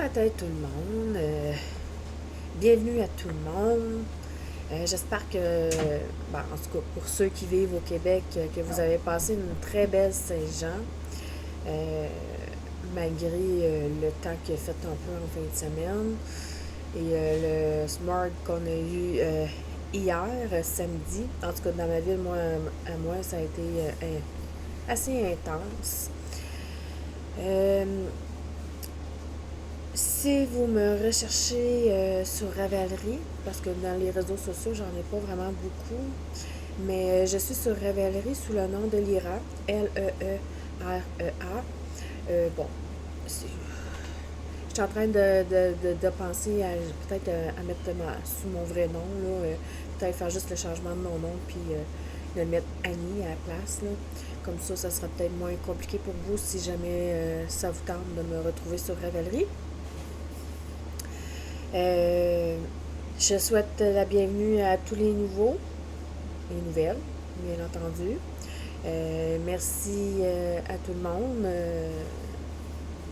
matin tout le monde. Bienvenue à tout le monde. J'espère que, en tout cas pour ceux qui vivent au Québec, que vous avez passé une très belle Saint-Jean, malgré le temps qu'il a fait un peu en fin de semaine et le smog qu'on a eu hier, samedi. En tout cas, dans ma ville, à moi, ça a été assez intense. Si vous me recherchez sur Ravelry, parce que dans les réseaux sociaux, j'en ai pas vraiment beaucoup, mais je suis sur Ravelry sous le nom de Lyra, L-E-E-R-E-A. Bon, je suis en train de penser à peut-être à mettre sous mon vrai nom, là, peut-être faire juste le changement de mon nom, puis de mettre Annie à la place, là. Comme ça sera peut-être moins compliqué pour vous si jamais ça vous tente de me retrouver sur Ravelry. Je souhaite la bienvenue à tous les nouveaux et nouvelles, bien entendu. Merci à tout le monde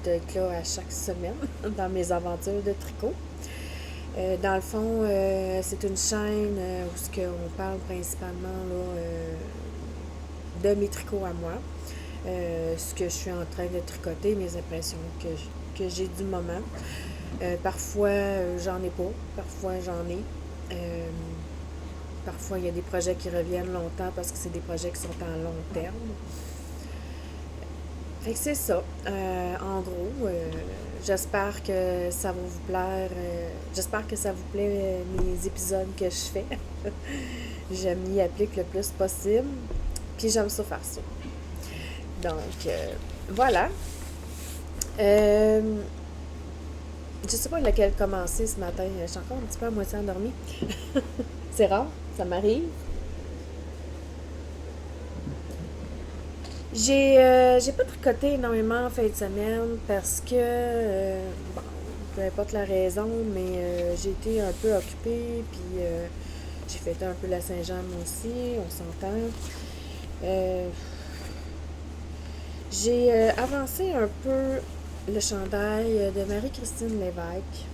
d'être là à chaque semaine dans mes aventures de tricot. Dans le fond, c'est une chaîne où on parle principalement de mes tricots à moi, ce que je suis en train de tricoter, mes impressions que j'ai du moment. Parfois, j'en ai pas. Parfois, j'en ai. Parfois, il y a des projets qui reviennent longtemps parce que c'est des projets qui sont en long terme. Fait que c'est ça. En gros, j'espère que ça va vous plaire. J'espère que ça vous plaît, mes épisodes que je fais. Je m'y applique le plus possible. Puis j'aime ça faire ça. Donc, voilà. Je sais pas lequel commencer ce matin. Je suis encore un petit peu à moitié endormie. C'est rare, ça m'arrive. J'ai pas tricoté énormément en fin de semaine parce que, peu importe la raison, mais j'ai été un peu occupée, puis j'ai fêté un peu la Saint-Jean moi aussi, on s'entend. J'ai avancé un peu le chandail de Marie-Christine Lévesque.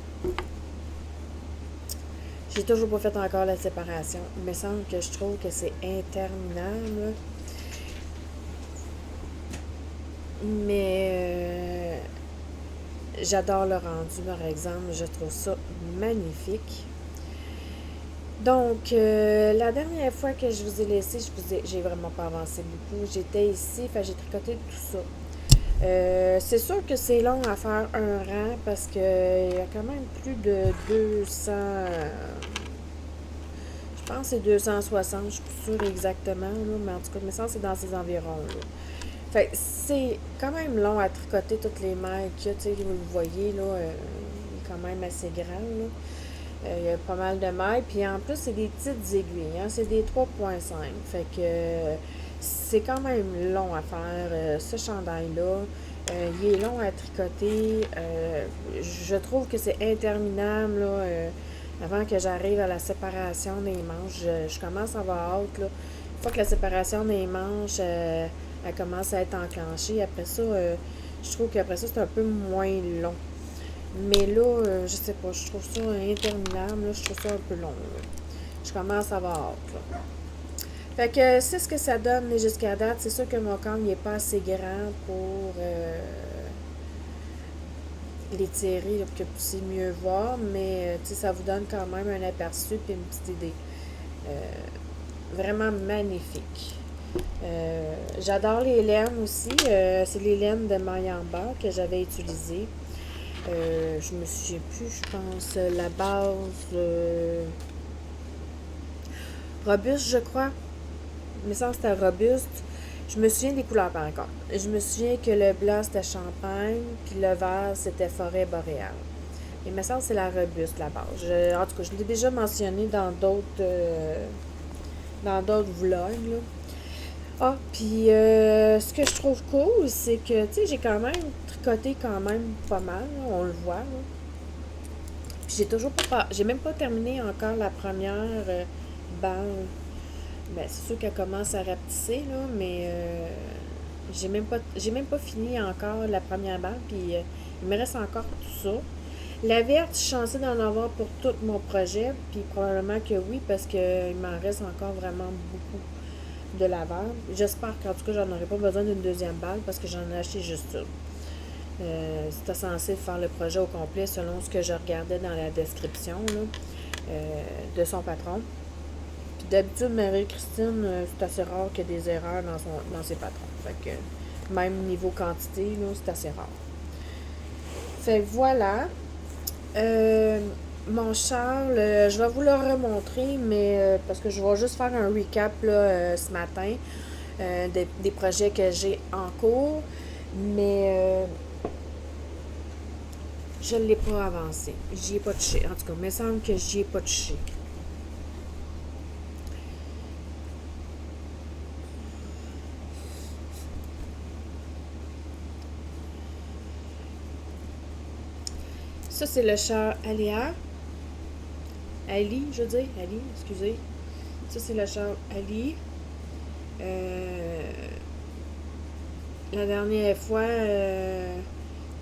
J'ai toujours pas fait encore la séparation. Il me semble que je trouve que c'est interminable. Mais j'adore le rendu, par exemple. Je trouve ça magnifique. Donc, la dernière fois que je vous ai laissé, j'ai vraiment pas avancé beaucoup. J'étais ici, j'ai tricoté tout ça. C'est sûr que c'est long à faire un rang parce qu'il y a quand même plus de 200. Je pense que c'est 260, je suis plus sûre exactement, là, mais en tout cas, il me semble que c'est dans ces environs-là. Fait que c'est quand même long à tricoter toutes les mailles qu'il y a, tu sais, vous le voyez, là, il est quand même assez grand, là. Il y a pas mal de mailles, puis en plus, c'est des petites aiguilles, hein, c'est des 3,5. Fait que c'est quand même long à faire, ce chandail-là. Il est long à tricoter. Je trouve que c'est interminable, là. Avant que j'arrive à la séparation des manches, je commence à avoir hâte, là. Une fois que la séparation des manches, elle commence à être enclenchée. Après ça, je trouve qu'après ça, c'est un peu moins long. Mais là, je sais pas, je trouve ça interminable, là, je trouve ça un peu long, là. Je commence à avoir hâte, là. Fait que c'est ce que ça donne jusqu'à date. C'est sûr que mon corps n'est pas assez grand pour l'étirer, là, pour que vous puissiez mieux voir, mais ça vous donne quand même un aperçu et une petite idée. Vraiment magnifique. J'adore les laines aussi. C'est les laines de Mayamba que j'avais utilisées. Je me souviens plus, je pense, la base robuste, je crois. Il me semble que c'était robuste. Je me souviens des couleurs par contre. Je me souviens que le blanc c'était champagne, puis le vert c'était forêt boréale. Il me semble que c'est la robuste, la base. En tout cas, je l'ai déjà mentionné dans d'autres vlogs, là. Ah, puis ce que je trouve cool, c'est que, tu sais, j'ai quand même tricoté quand même pas mal, là, on le voit, là. Puis j'ai même pas terminé encore la première balle. Ben, c'est sûr qu'elle commence à rapetisser, là, mais j'ai même pas fini encore la première balle, puis il me reste encore tout ça. La verte, je suis chancée d'en avoir pour tout mon projet, puis probablement que oui, parce qu'il m'en reste encore vraiment beaucoup de laveur. J'espère qu'en tout cas, j'en aurai pas besoin d'une deuxième balle parce que j'en ai acheté juste une. C'était censé faire le projet au complet selon ce que je regardais dans la description là, de son patron. Puis d'habitude, Marie-Christine, c'est assez rare qu'il y ait des erreurs dans ses patrons. Fait que même niveau quantité, là, c'est assez rare. Fait que voilà. Euh, Mon Charles, je vais vous le remontrer, mais parce que je vais juste faire un recap là, ce matin des projets que j'ai en cours. Mais je ne l'ai pas avancé. J'y ai pas touché. En tout cas, il me semble que j'y ai pas touché. Ça, c'est le char Aléa. Ali, je veux dire. Ali, excusez. Ça, c'est le char Ali. Euh, la dernière fois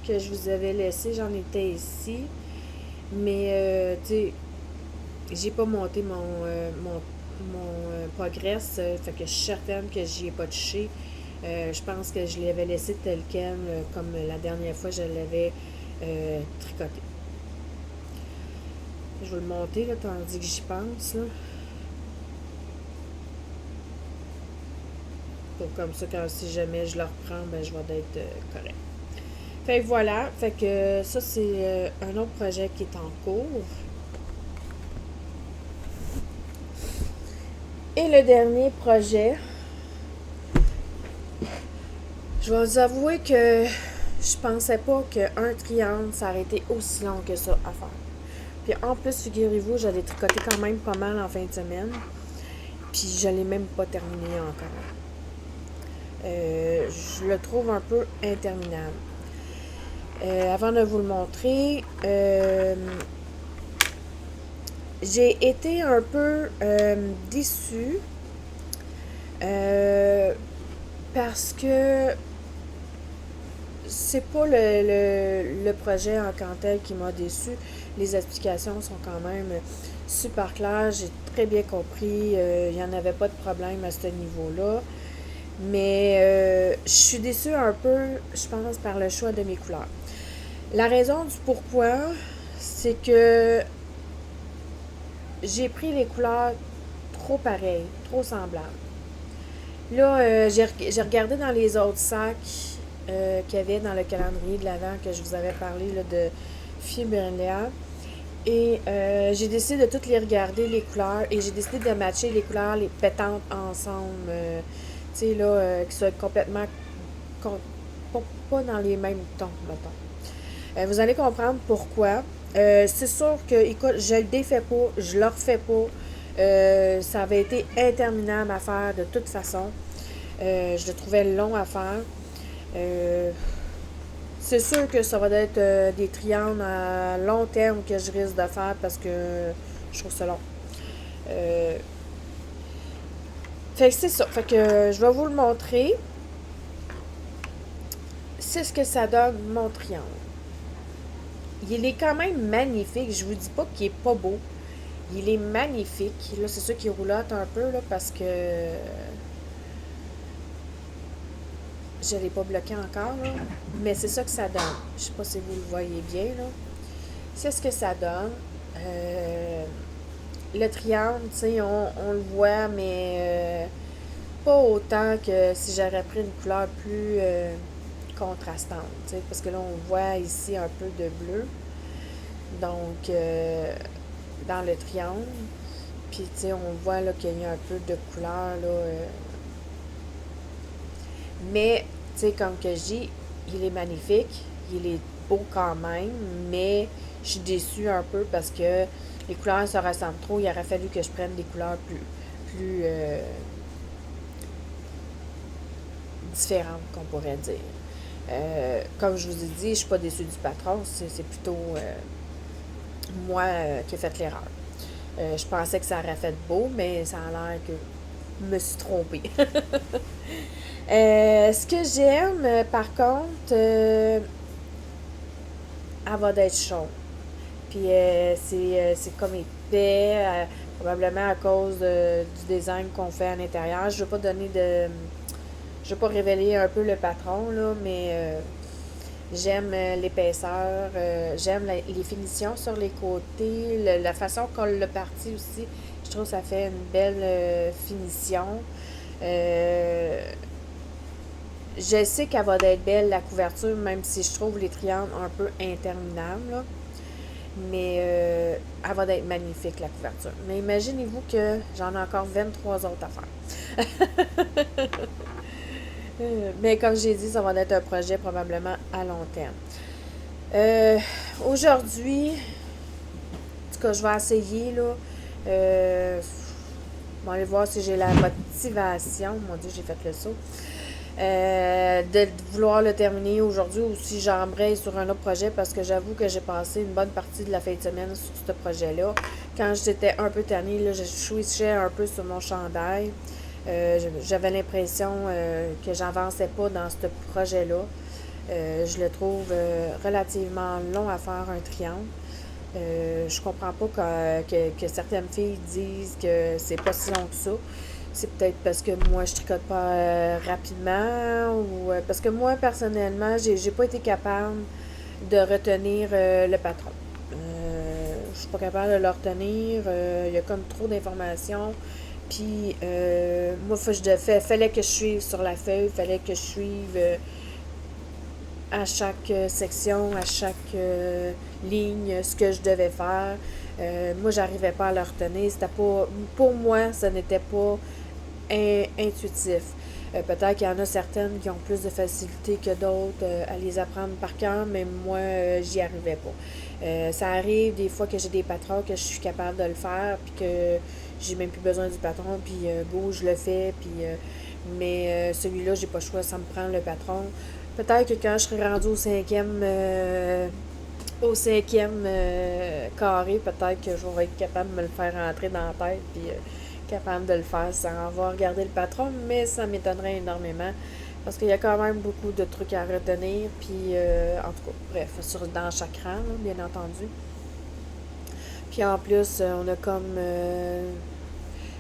que je vous avais laissé, j'en étais ici. Mais, tu sais, j'ai pas monté mon progress. Fait que je suis certaine que j'y ai pas touché. Je pense que je l'avais laissé tel quel, comme la dernière fois je l'avais tricoté. Je vais le monter là, tandis que j'y pense. Là. Pour comme ça, quand si jamais je le reprends, ben, je vais être correct. Fait que voilà. Fait que ça, c'est un autre projet qui est en cours. Et le dernier projet, je vais vous avouer que je pensais pas qu'un triangle, ça aurait été aussi long que ça à faire. Puis en plus, figurez-vous, j'allais tricoter quand même pas mal en fin de semaine. Puis je l'ai même pas terminé encore. Je le trouve un peu interminable. Avant de vous le montrer, j'ai été un peu déçue parce que c'est pas le projet en tant que tel qui m'a déçu. Les explications sont quand même super claires. J'ai très bien compris. Il n'y en avait pas de problème à ce niveau-là. Mais je suis déçue un peu, je pense, par le choix de mes couleurs. La raison du pourquoi, c'est que j'ai pris les couleurs trop pareilles, trop semblables. Là, j'ai regardé dans les autres sacs qu'il y avait dans le calendrier de l'Avent que je vous avais parlé là, de Fibrilla. Et j'ai décidé de toutes les regarder, les couleurs, et j'ai décidé de matcher les couleurs, les pétantes ensemble. Tu sais, là, qui soient complètement pas dans les mêmes tons, mettons. Vous allez comprendre pourquoi. C'est sûr que, écoute, je le défais pas, je le refais pas. Ça avait été interminable à faire de toute façon. Je le trouvais long à faire. C'est sûr que ça va être des triangles à long terme que je risque de faire parce que je trouve ça long. Fait que c'est ça. Fait que je vais vous le montrer. C'est ce que ça donne, mon triangle. Il est quand même magnifique. Je vous dis pas qu'il est pas beau. Il est magnifique. Là, c'est sûr qu'il roulotte un peu là, parce que je ne l'ai pas bloqué encore. Là. Mais c'est ça que ça donne. Je sais pas si vous le voyez bien. Là. C'est ce que ça donne. Le triangle, tu sais, on le voit, mais pas autant que si j'aurais pris une couleur plus contrastante. Tu sais, parce que là, on voit ici un peu de bleu. Donc, dans le triangle. Puis, tu sais, on voit là, qu'il y a un peu de couleur. Là, mais, tu sais, comme que je dis, il est magnifique. Il est beau quand même. Mais, je suis déçue un peu parce que les couleurs se ressemblent trop. Il aurait fallu que je prenne des couleurs plus différentes, qu'on pourrait dire. Comme je vous ai dit, je ne suis pas déçue du patron. C'est plutôt moi qui ai fait l'erreur. Je pensais que ça aurait fait beau, mais ça a l'air que je me suis trompée. Ce que j'aime, par contre, elle va d'être chaude. puis c'est comme épais, probablement à cause du design qu'on fait à l'intérieur. Je ne veux pas donner de... Je veux pas révéler un peu le patron, là, mais j'aime l'épaisseur, j'aime les finitions sur les côtés, la façon qu'on l'a parti aussi. Je trouve que ça fait une belle finition. Euh, je sais qu'elle va être belle, la couverture, même si je trouve les triangles un peu interminables, là. Mais elle va être magnifique, la couverture. Mais imaginez-vous que j'en ai encore 23 autres à faire. Mais comme j'ai dit, ça va être un projet probablement à long terme. Aujourd'hui, en tout cas, je vais essayer, là. On va aller voir si j'ai la motivation. Mon Dieu, j'ai fait le saut. De vouloir le terminer aujourd'hui ou si j'embraye sur un autre projet parce que j'avoue que j'ai passé une bonne partie de la fin de semaine sur ce projet-là. Quand j'étais un peu tannée, là, je switchais un peu sur mon chandail. J'avais l'impression que j'avançais pas dans ce projet-là. Je le trouve relativement long à faire un triangle. Je comprends pas que certaines filles disent que c'est pas si long que ça. C'est peut-être parce que moi, je tricote pas rapidement ou parce que moi, personnellement, j'ai pas été capable de retenir le patron. Je suis pas capable de le retenir. Il y a comme trop d'informations. Puis, moi, fallait que je suive sur la feuille, fallait que je suive à chaque section, à chaque ligne, ce que je devais faire. Moi, j'arrivais pas à le retenir. C'était pas, pour moi, ce n'était pas intuitif. Peut-être qu'il y en a certaines qui ont plus de facilité que d'autres à les apprendre par cœur, mais moi, j'y arrivais pas. Ça arrive des fois que j'ai des patrons que je suis capable de le faire, puis que j'ai même plus besoin du patron, puis go, je le fais, puis mais celui-là, j'ai pas le choix, ça me prend le patron. Peut-être que quand je serai rendue au cinquième carré, peut-être que je vais être capable de me le faire rentrer dans la tête, puis capable de le faire sans avoir regardé le patron, mais ça m'étonnerait énormément parce qu'il y a quand même beaucoup de trucs à retenir, puis en tout cas, bref, dans chaque rang, là, bien entendu. Puis en plus, on a comme,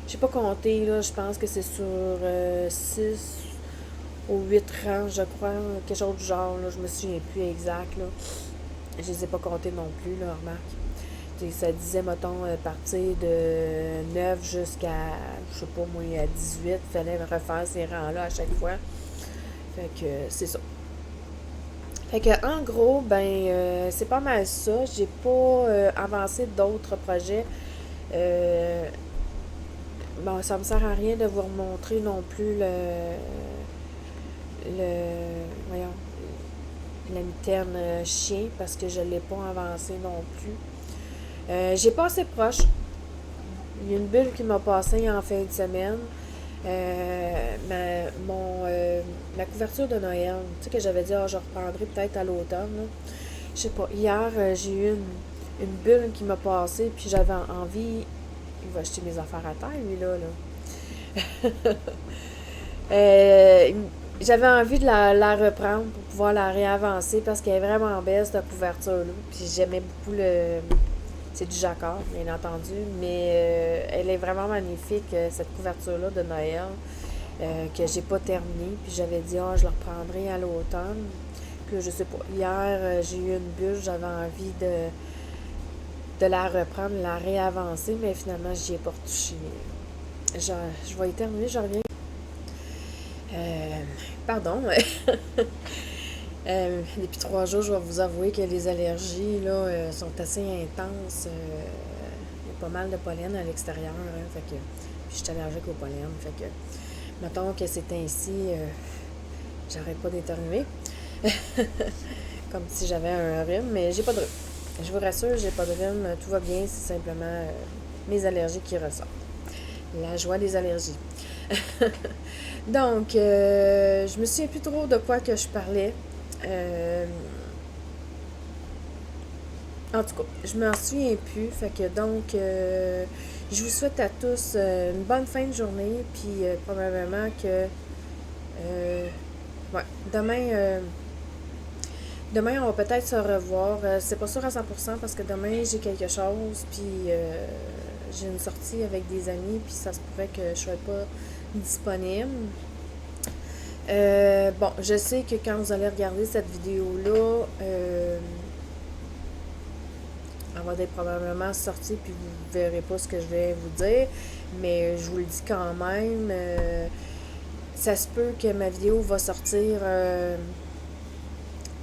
j'ai pas compté, là, je pense que c'est sur 6 ou 8 rangs, je crois, quelque chose du genre, là, je me souviens plus exact, là. Je les ai pas comptés non plus, là, remarque. Ça disait, mettons, partir de 9 jusqu'à, je sais pas moi, à 18. Il fallait refaire ces rangs-là à chaque fois. Fait que c'est ça. Fait que en gros, c'est pas mal ça. J'ai pas avancé d'autres projets. Bon, ça me sert à rien de vous remontrer non plus voyons, la mitaine chien parce que je l'ai pas avancé non plus. J'ai passé proche. Il y a une bulle qui m'a passé en fin de semaine. Ma couverture de Noël, tu sais que j'avais dit, je reprendrai peut-être à l'automne. Là. Je sais pas, hier, j'ai eu une bulle qui m'a passé, puis j'avais envie. Il va acheter mes affaires à terre, lui, là. J'avais envie de la reprendre pour pouvoir la réavancer parce qu'elle est vraiment belle, cette couverture-là. Puis j'aimais beaucoup c'est du jacquard, bien entendu, mais elle est vraiment magnifique, cette couverture-là de Noël, que j'ai pas terminée. Puis j'avais dit, je la reprendrai à l'automne. Puis je sais pas, hier, j'ai eu une bulle, j'avais envie de la reprendre, de la réavancer, mais finalement, j'y ai pas retouché. Je vais y terminer, je reviens. Pardon. Depuis 3 jours, je vais vous avouer que les allergies là, sont assez intenses. Il y a pas mal de pollen à l'extérieur. Hein, fait que, puis je suis allergique au pollen. Fait que, mettons que c'est ainsi, j'arrête pas d'éternuer. Comme si j'avais un rhume, mais j'ai pas de rhume. Je vous rassure, j'ai pas de rhume. Tout va bien, c'est simplement mes allergies qui ressortent. La joie des allergies. Donc, je me souviens plus trop de quoi que je parlais. En tout cas, je m'en souviens plus. Fait que donc, je vous souhaite à tous une bonne fin de journée. Puis probablement que ouais, Demain, on va peut-être se revoir. C'est pas sûr à 100% parce que demain, j'ai quelque chose, puis j'ai une sortie avec des amis, puis ça se pourrait que je sois pas disponible. Bon, je sais que quand vous allez regarder cette vidéo-là, elle va être probablement sortie, puis vous verrez pas ce que je vais vous dire, mais je vous le dis quand même. Ça se peut que ma vidéo va sortir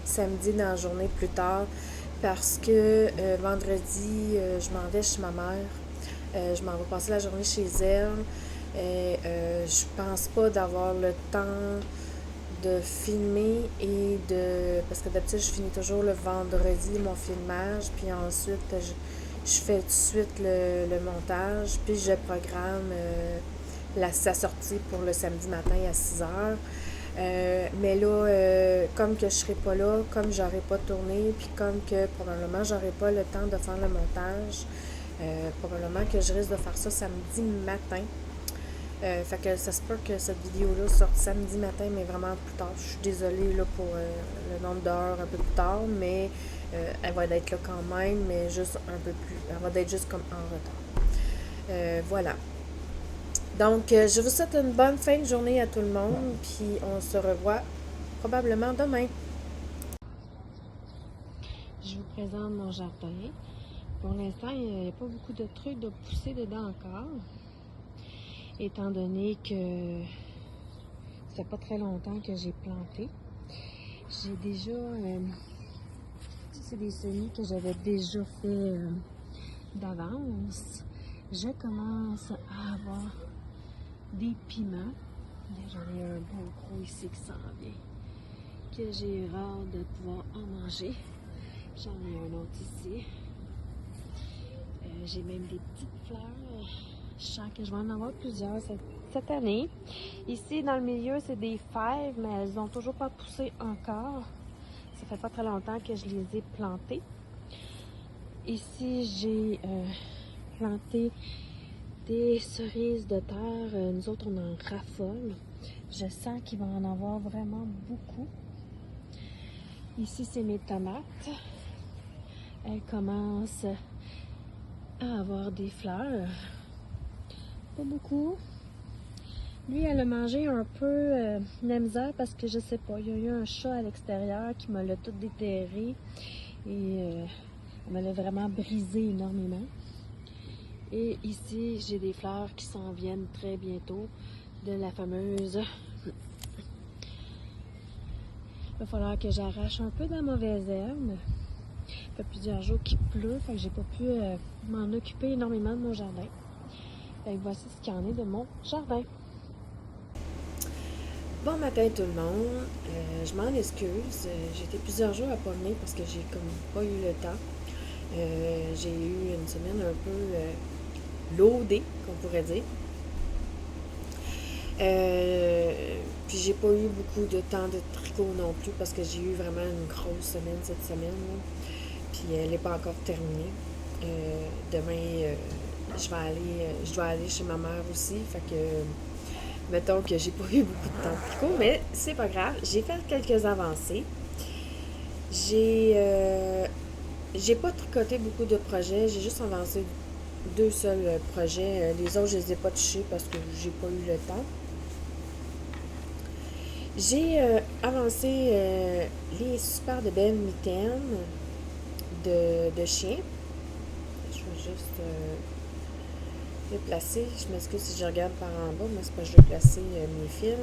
samedi dans la journée plus tard parce que vendredi, je m'en vais chez ma mère. Je m'en vais passer la journée chez elle. Et je pense pas d'avoir le temps de filmer et de... Parce que d'habitude, je finis toujours le vendredi mon filmage, puis ensuite, je fais tout de suite le montage, puis je programme sa sortie pour le samedi matin à 6 heures. Mais là, comme que je serai pas là, comme j'aurai pas tourné, puis comme que probablement j'aurai pas le temps de faire le montage, probablement que je risque de faire ça samedi matin. Fait que ça se peut que cette vidéo-là sorte samedi matin, mais vraiment plus tard. Je suis désolée là, pour le nombre d'heures un peu plus tard, mais elle va être là quand même, mais juste un peu plus. Elle va être juste comme en retard. Voilà. Donc, je vous souhaite une bonne fin de journée à tout le monde, puis on se revoit probablement demain. Je vous présente mon jardin. Pour l'instant, il n'y a pas beaucoup de trucs de pousser dedans encore, étant donné que ça fait pas très longtemps que j'ai planté. J'ai déjà, c'est des semis que j'avais déjà fait d'avance. Je commence à avoir des piments. J'en ai un bon gros ici qui s'en vient, que j'ai hâte de pouvoir en manger. J'en ai un autre ici. J'ai même des petites fleurs. Je sens que je vais en avoir plusieurs cette année. Ici, dans le milieu, c'est des fèves, mais elles n'ont toujours pas poussé encore. Ça fait pas très longtemps que je les ai plantées. Ici, j'ai planté des cerises de terre. Nous autres, on en raffole. Je sens qu'il va en avoir vraiment beaucoup. Ici, c'est mes tomates. Elles commencent à avoir des fleurs. Pas beaucoup. Lui, elle a mangé un peu la misère parce que je sais pas, il y a eu un chat à l'extérieur qui me l'a tout déterré et elle me l'a vraiment brisé énormément. Et ici, j'ai des fleurs qui s'en viennent très bientôt de la fameuse... Il va falloir que j'arrache un peu de la mauvaise herbe. Ça fait plusieurs jours qu'il pleut, fait que j'ai pas pu m'en occuper énormément de mon jardin. Et voici ce qu'il y en est de mon jardin. Bon matin tout le monde, je m'en excuse, j'ai été plusieurs jours à pas venir parce que j'ai comme pas eu le temps. J'ai eu une semaine un peu loadée, qu'on pourrait dire. Puis j'ai pas eu beaucoup de temps de tricot non plus parce que j'ai eu vraiment une grosse semaine cette semaine. Là. Puis elle n'est pas encore terminée. Demain, je dois aller chez ma mère aussi, fait que mettons que j'ai pas eu beaucoup de temps de tricot, mais c'est pas grave. J'ai fait quelques avancées. J'ai pas tricoté beaucoup de projets. J'ai juste avancé 2 seuls projets. Les autres, je les ai pas touchés parce que j'ai pas eu le temps. J'ai avancé les super de belles mitaines de chien. Je vais juste les placer. Je m'excuse si je regarde par en bas, mais c'est pas que je vais placer mes fils.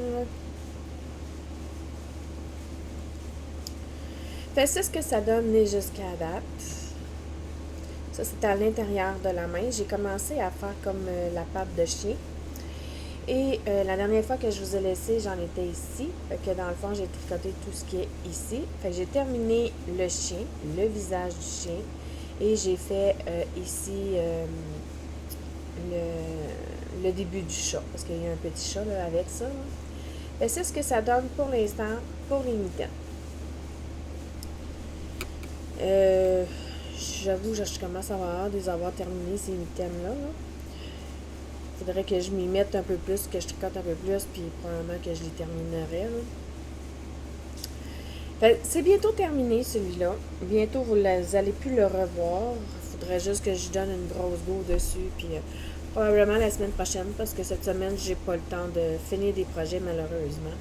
Fait c'est ce que ça donne jusqu'à date. Ça, c'est à l'intérieur de la main. J'ai commencé à faire comme la patte de chien. Et la dernière fois que je vous ai laissé, j'en étais ici. Fait que dans le fond, j'ai tricoté tout ce qui est ici. Fait que j'ai terminé le chien, le visage du chien. Et j'ai fait ici le début du chat. Parce qu'il y a un petit chat là, avec ça. Fait c'est ce que ça donne pour l'instant pour les mitaines. J'avoue, je commence à avoir hâte de les avoir terminé ces mitaines-là. Il faudrait que je m'y mette un peu plus, que je tricote un peu plus, puis probablement que je les terminerai. Là. C'est bientôt terminé celui-là. Bientôt, vous n'allez plus le revoir. Il faudrait juste que je donne une grosse go dessus. Puis probablement la semaine prochaine, parce que cette semaine, j'ai pas le temps de finir des projets, malheureusement.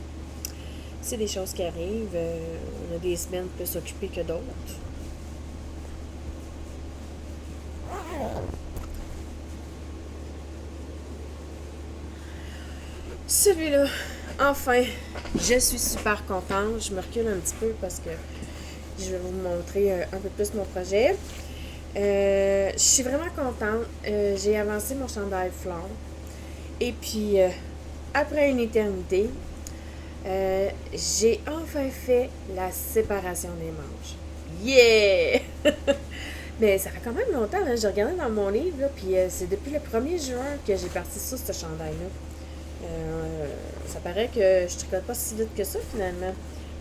C'est des choses qui arrivent. On a des semaines plus occupées que d'autres. Celui-là, enfin, je suis super contente. Je me recule un petit peu parce que je vais vous montrer un peu plus mon projet. Je suis vraiment contente. J'ai avancé mon chandail fleur. Et puis, après une éternité, j'ai enfin fait la séparation des manches. Yeah! Mais ça fait quand même longtemps, hein. J'ai regardé dans mon livre, là, puis c'est depuis le 1er juin que j'ai parti sur ce chandail-là. Ça paraît que je tricote pas si vite que ça, finalement.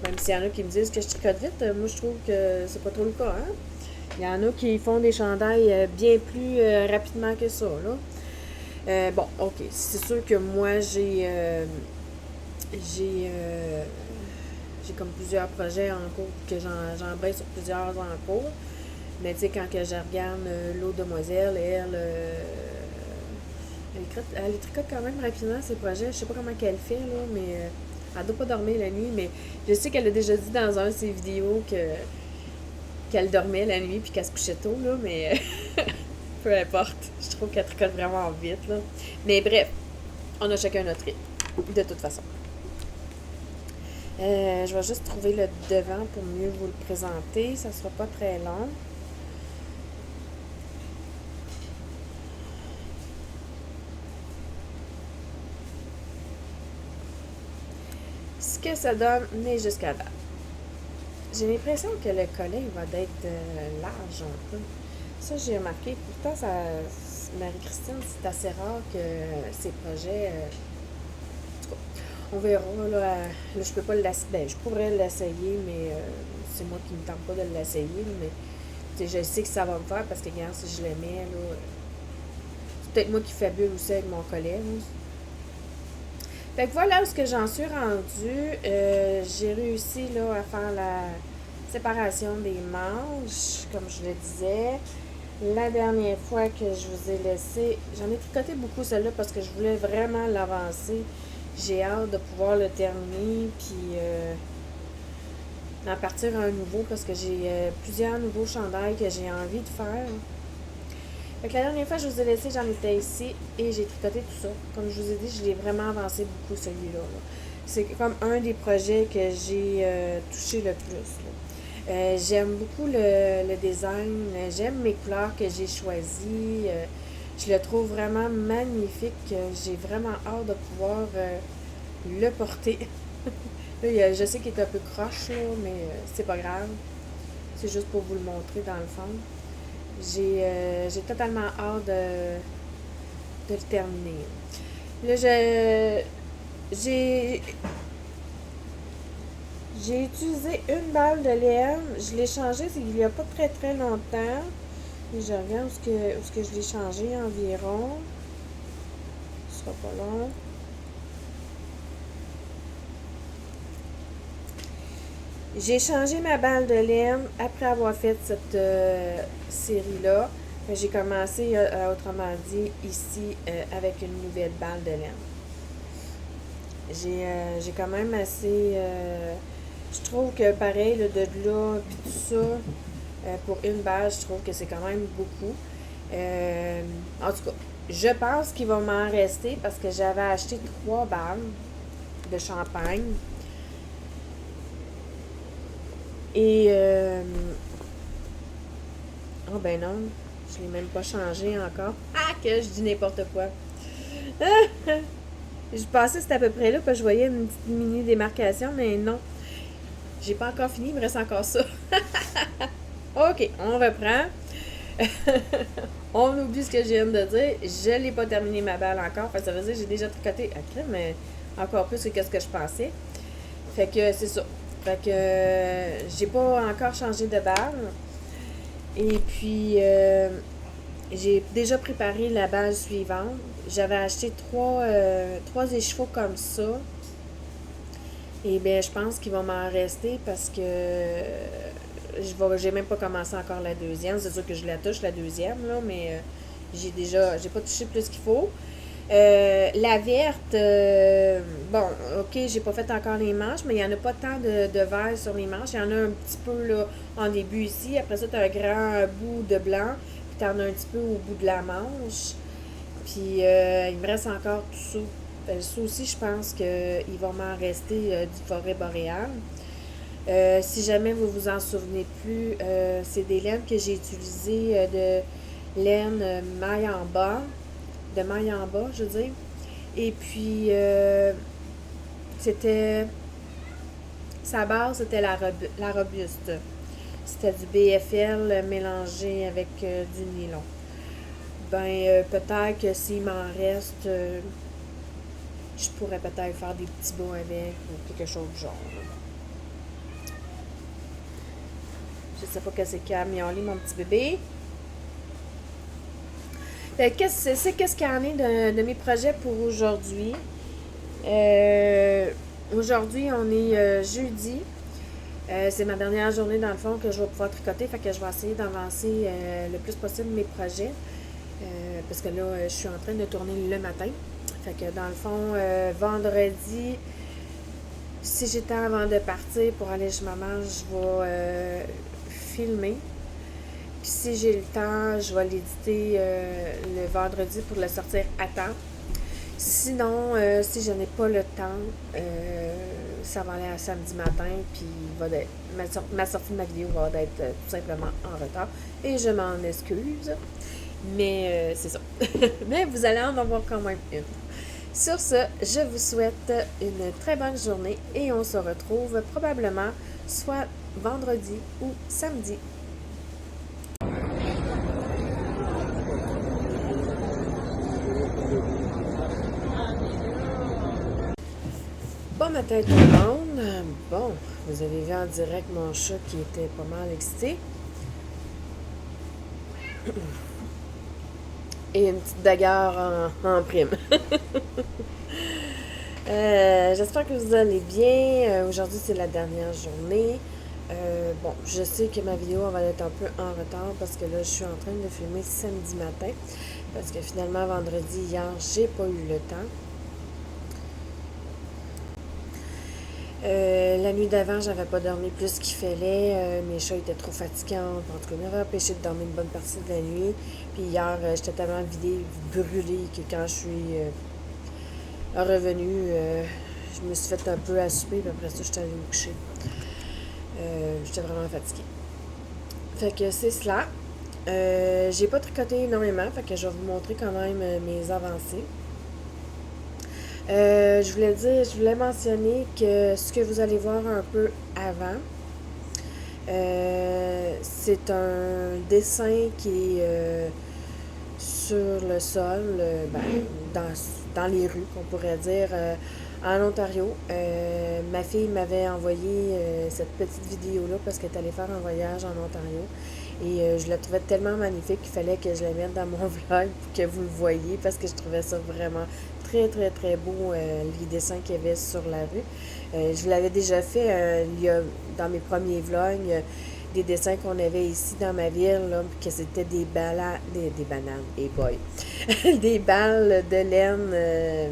Même s'il y en a qui me disent que je tricote vite, moi je trouve que c'est pas trop le cas, hein? Il y en a qui font des chandails bien plus rapidement que ça, là. Bon, ok. C'est sûr que moi, j'ai j'ai comme plusieurs projets en cours que j'embraye sur plusieurs en cours. Mais tu sais, quand que je regarde l'autre demoiselle, elle tricote quand même rapidement ses projets. Je sais pas comment qu'elle fait, là, mais elle doit pas dormir la nuit. Mais je sais qu'elle a déjà dit dans un de ses vidéos qu'elle dormait la nuit puis qu'elle se couchait tôt, là, mais peu importe. Je trouve qu'elle tricote vraiment vite, là. Mais bref, on a chacun notre rythme, de toute façon. Je vais juste trouver le devant pour mieux vous le présenter. Ça sera pas très long. Ce que ça donne, mais jusqu'à date. J'ai l'impression que le collet va être large un peu. Ça, j'ai remarqué. Pourtant, Marie-Christine, c'est assez rare que ses projets. En tout cas, on verra. Là, je peux pas l'essayer. Ben, je pourrais l'essayer, mais c'est moi qui ne tente pas de l'essayer. Mais je sais que ça va me faire parce que, regarde, si je le mets, là, c'est peut-être moi qui fabule aussi avec mon collet. Là. Fait que voilà où ce que j'en suis rendue. J'ai réussi là, à faire la séparation des manches, comme je le disais. La dernière fois que je vous ai laissé, j'en ai tricoté beaucoup celle-là parce que je voulais vraiment l'avancer. J'ai hâte de pouvoir le terminer, puis d'en partir à un nouveau parce que j'ai plusieurs nouveaux chandails que j'ai envie de faire. Fait que la dernière fois que je vous ai laissé, j'en étais ici et j'ai tricoté tout ça. Comme je vous ai dit, je l'ai vraiment avancé beaucoup celui-là. Là. C'est comme un des projets que j'ai touché le plus. J'aime beaucoup le design, j'aime mes couleurs que j'ai choisies. Je le trouve vraiment magnifique. J'ai vraiment hâte de pouvoir le porter. Là, je sais qu'il est un peu croche, là, mais c'est pas grave. C'est juste pour vous le montrer dans le fond. J'ai totalement hâte de le terminer. Là, j'ai j'ai utilisé une balle de laine. Je l'ai changée il n'y a pas très très longtemps. Et je regarde où ce que je l'ai changé environ. Ce sera pas long. J'ai changé ma balle de laine après avoir fait cette série-là. J'ai commencé, autrement dit, ici avec une nouvelle balle de laine. J'ai quand même assez... je trouve que pareil, là, de là, puis tout ça, pour une balle, je trouve que c'est quand même beaucoup. En tout cas, je pense qu'il va m'en rester parce que j'avais acheté 3 balles de champagne. Et... oh ben non, je l'ai même pas changé encore. Ah, que je dis n'importe quoi. Je pensais que c'était à peu près là, parce que je voyais une petite mini démarcation, mais non. J'ai pas encore fini, il me reste encore ça. Ok, on reprend. On oublie ce que je viens de dire. Je n'ai pas terminé ma balle encore. Fait que ça veut dire que j'ai déjà tricoté à crème, mais encore plus que ce que je pensais. Fait que c'est ça. Fait que j'ai pas encore changé de balle. Et puis j'ai déjà préparé la balle suivante. J'avais acheté trois échevaux comme ça. Et bien, je pense qu'il va m'en rester parce que j'ai même pas commencé encore la deuxième. C'est sûr que je la touche, la deuxième, là, mais j'ai pas touché plus qu'il faut. La verte, bon, ok, j'ai pas fait encore les manches, mais il y en a pas tant de vert sur les manches. Il y en a un petit peu là en début ici. Après ça, tu as un grand bout de blanc, puis tu en as un petit peu au bout de la manche. Puis il me reste encore tout ça. Ça aussi, je pense qu'il va m'en rester du forêt boréale. Si jamais vous vous en souvenez plus, c'est des laines que j'ai utilisées de laine maille en bas, de maille en bas, je veux dire. Et puis, c'était, sa base, c'était la robuste. C'était du BFL mélangé avec du nylon. Ben, peut-être que s'il m'en reste, je pourrais peut-être faire des petits bas avec ou quelque chose de genre. Je sais pas que c'est qui a miaulé mon petit bébé. Qu'est-ce qu'il y en est de mes projets pour aujourd'hui? Aujourd'hui, on est jeudi. C'est ma dernière journée dans le fond que je vais pouvoir tricoter, fait que je vais essayer d'avancer le plus possible mes projets. Parce que là, je suis en train de tourner le matin. Fait que dans le fond, vendredi, si j'ai temps avant de partir pour aller chez maman, je vais filmer. Puis si j'ai le temps, je vais l'éditer le vendredi pour le sortir à temps. Sinon, si je n'ai pas le temps, ça va aller à samedi matin, puis ma sortie de ma vidéo va être tout simplement en retard. Et je m'en excuse. Mais c'est ça. Mais vous allez en avoir quand même une. Sur ce, je vous souhaite une très bonne journée et on se retrouve probablement soit vendredi ou samedi. Bon matin tout le monde. Bon, vous avez vu en direct mon chat qui était pas mal excité. Et une petite bagarre en prime. J'espère que vous allez bien. Aujourd'hui, c'est la dernière journée. Bon, je sais que ma vidéo va être un peu en retard parce que là, je suis en train de filmer samedi matin. Parce que finalement, vendredi, hier, j'ai pas eu le temps. La nuit d'avant, j'avais pas dormi plus qu'il fallait. Mes chats étaient trop fatigants. En tout cas, ils m'avaient empêché de dormir une bonne partie de la nuit. Puis hier, j'étais tellement vidée, brûlée, que quand je suis revenue, je me suis fait un peu assouper. Puis après ça, j'étais allée me coucher. J'étais vraiment fatiguée. Fait que c'est cela. J'ai pas tricoté énormément. Fait que je vais vous montrer quand même mes avancées. Je voulais mentionner que ce que vous allez voir un peu avant, c'est un dessin qui est sur le sol, dans les rues, qu'on pourrait dire, en Ontario. Ma fille m'avait envoyé cette petite vidéo-là parce qu'elle est allée faire un voyage en Ontario. Et je la trouvais tellement magnifique qu'il fallait que je la mette dans mon vlog pour que vous le voyez parce que je trouvais ça vraiment très, très, très beau, les dessins qu'il y avait sur la rue. Je l'avais déjà fait dans mes premiers vlogs, des dessins qu'on avait ici dans ma ville, là, que c'était des bananes, et boy, des balles de laine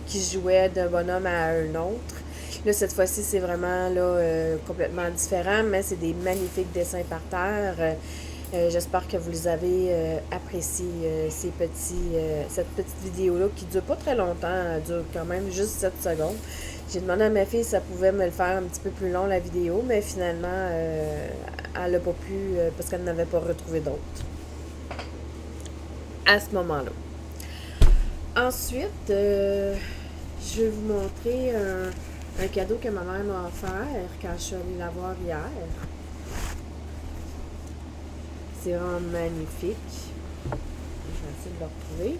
qui jouaient d'un bonhomme à un autre. Là, cette fois-ci, c'est vraiment là, complètement différent, mais c'est des magnifiques dessins par terre. J'espère que vous les avez apprécié cette petite vidéo-là qui ne dure pas très longtemps, elle dure quand même juste 7 secondes. J'ai demandé à ma fille si ça pouvait me le faire un petit peu plus long la vidéo, mais finalement, elle n'a pas pu parce qu'elle n'avait pas retrouvé d'autres à ce moment-là. Ensuite, je vais vous montrer un cadeau que ma mère m'a offert quand je suis allée la voir hier. C'est vraiment magnifique. Je vais essayer de le retrouver.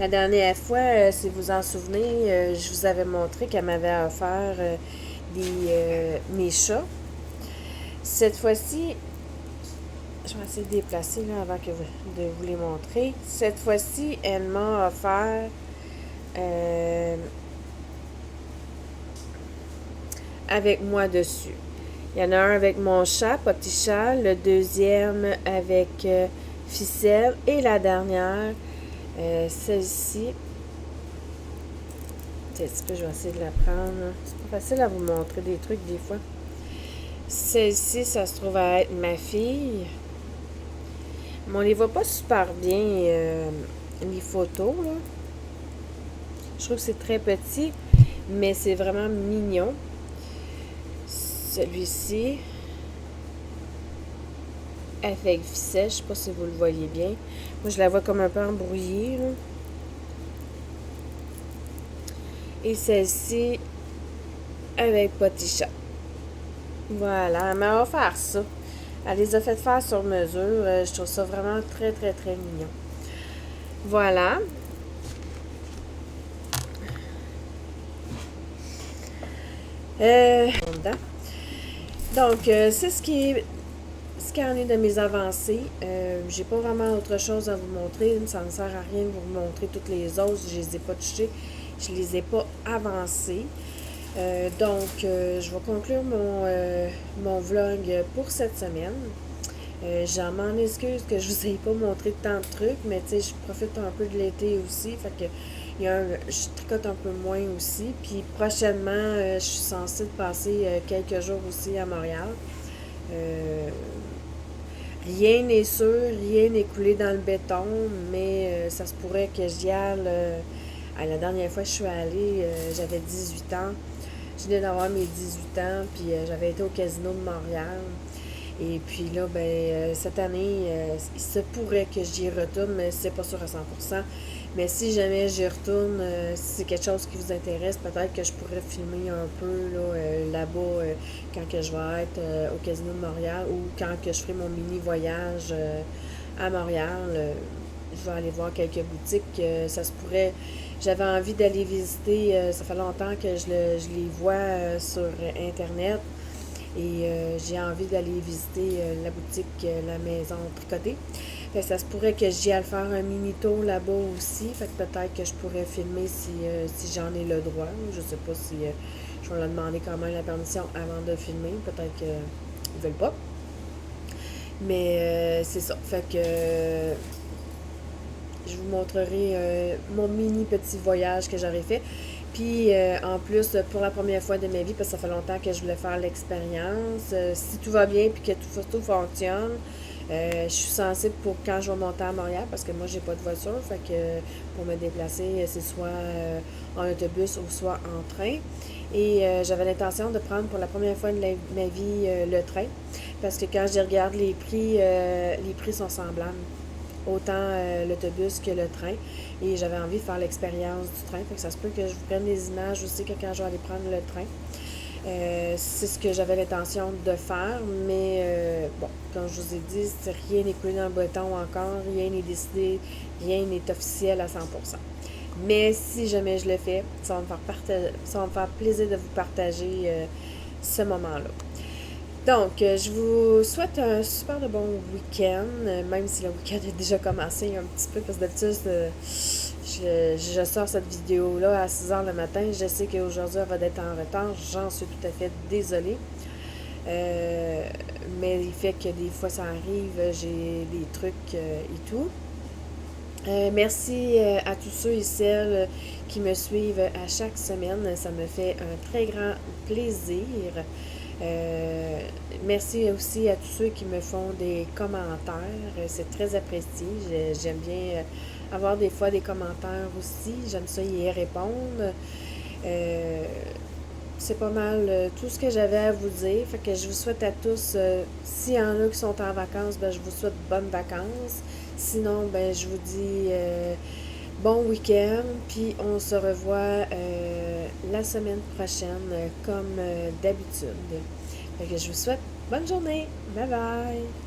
La dernière fois, si vous en souvenez, je vous avais montré qu'elle m'avait offert mes chats. Cette fois-ci, je je vais essayer de déplacer là, avant de vous les montrer. Cette fois-ci, elle m'a offert avec moi dessus. Il y en a un avec mon chat, petit chat, le deuxième avec ficelle et la dernière, celle-ci. Un petit peu, je vais essayer de la prendre. C'est pas facile à vous montrer des trucs des fois. Celle-ci, ça se trouve à être ma fille. Mais on les voit pas super bien, les photos, là. Je trouve que c'est très petit, mais c'est vraiment mignon. Celui-ci, avec ficelle, je sais pas si vous le voyez bien. Moi, je la vois comme un peu embrouillée, là. Et celle-ci, avec petit chat. Voilà, elle m'a offert ça. Elle les a fait faire sur mesure. Je trouve ça vraiment très, très, très mignon. Voilà. Donc, c'est ce qui en est de mes avancées. J'ai pas vraiment autre chose à vous montrer. Ça ne sert à rien de vous montrer toutes les autres. Je les ai pas touchées. Je les ai pas avancées. Donc, je vais conclure mon vlog pour cette semaine. J'en m'en excuse que je vous ai pas montré tant de trucs, mais tu sais, je profite un peu de l'été aussi. Fait que je tricote un peu moins aussi. Puis prochainement, je suis censée passer quelques jours aussi à Montréal. Rien n'est sûr, rien n'est coulé dans le béton, mais ça se pourrait que j'y aille. La dernière fois que je suis allée, j'avais 18 ans. Je venais d'avoir mes 18 ans, puis j'avais été au Casino de Montréal. Et puis là, cette année, il se pourrait que j'y retourne, mais c'est pas sûr à 100%. Mais si jamais j'y retourne, si c'est quelque chose qui vous intéresse, peut-être que je pourrais filmer un peu là-bas quand que je vais être au Casino de Montréal ou quand que je ferai mon mini voyage à Montréal. Je vais aller voir quelques boutiques. Ça se pourrait. J'avais envie d'aller visiter. Ça fait longtemps que je les vois sur Internet. Et j'ai envie d'aller visiter la boutique La Maison Tricotée. Fait que ça se pourrait que j'y aille faire un mini tour là-bas aussi. Fait que peut-être que je pourrais filmer si j'en ai le droit. Je sais pas si je vais leur demander quand même la permission avant de filmer. Peut-être qu'ils ne veulent pas. Mais c'est ça. Fait que je vous montrerai mon mini petit voyage que j'aurais fait. Puis en plus, pour la première fois de ma vie, parce que ça fait longtemps que je voulais faire l'expérience, si tout va bien puis que tout fonctionne, je suis sensible pour quand je vais monter à Montréal, parce que moi, j'ai pas de voiture. Fait que pour me déplacer, c'est soit en autobus ou soit en train. Et j'avais l'intention de prendre pour la première fois de ma vie le train, parce que quand je regarde les prix sont semblables. Autant l'autobus que le train. Et j'avais envie de faire l'expérience du train. Fait que ça se peut que je vous prenne des images aussi que quand je vais aller prendre le train. C'est ce que j'avais l'intention de faire. Mais bon, comme je vous ai dit, rien n'est coulé dans le béton encore. Rien n'est décidé. Rien n'est officiel à 100%. Mais si jamais je le fais, ça va me faire plaisir de vous partager ce moment-là. Donc, je vous souhaite un super de bon week-end, même si le week-end a déjà commencé un petit peu, parce que d'habitude, je sors cette vidéo-là à 6 h le matin. Je sais qu'aujourd'hui, elle va être en retard. J'en suis tout à fait désolée. Mais il fait que des fois, ça arrive, j'ai des trucs et tout. Merci à tous ceux et celles qui me suivent à chaque semaine. Ça me fait un très grand plaisir. Merci aussi à tous ceux qui me font des commentaires. C'est très apprécié. J'aime bien avoir des fois des commentaires aussi. J'aime ça y répondre. C'est pas mal tout ce que j'avais à vous dire. Fait que je vous souhaite à tous, s'il y en a qui sont en vacances, je vous souhaite bonnes vacances. Sinon, je vous dis bon week-end. Puis on se revoit la semaine prochaine comme d'habitude. Fait que je vous souhaite bonne journée. Bye bye!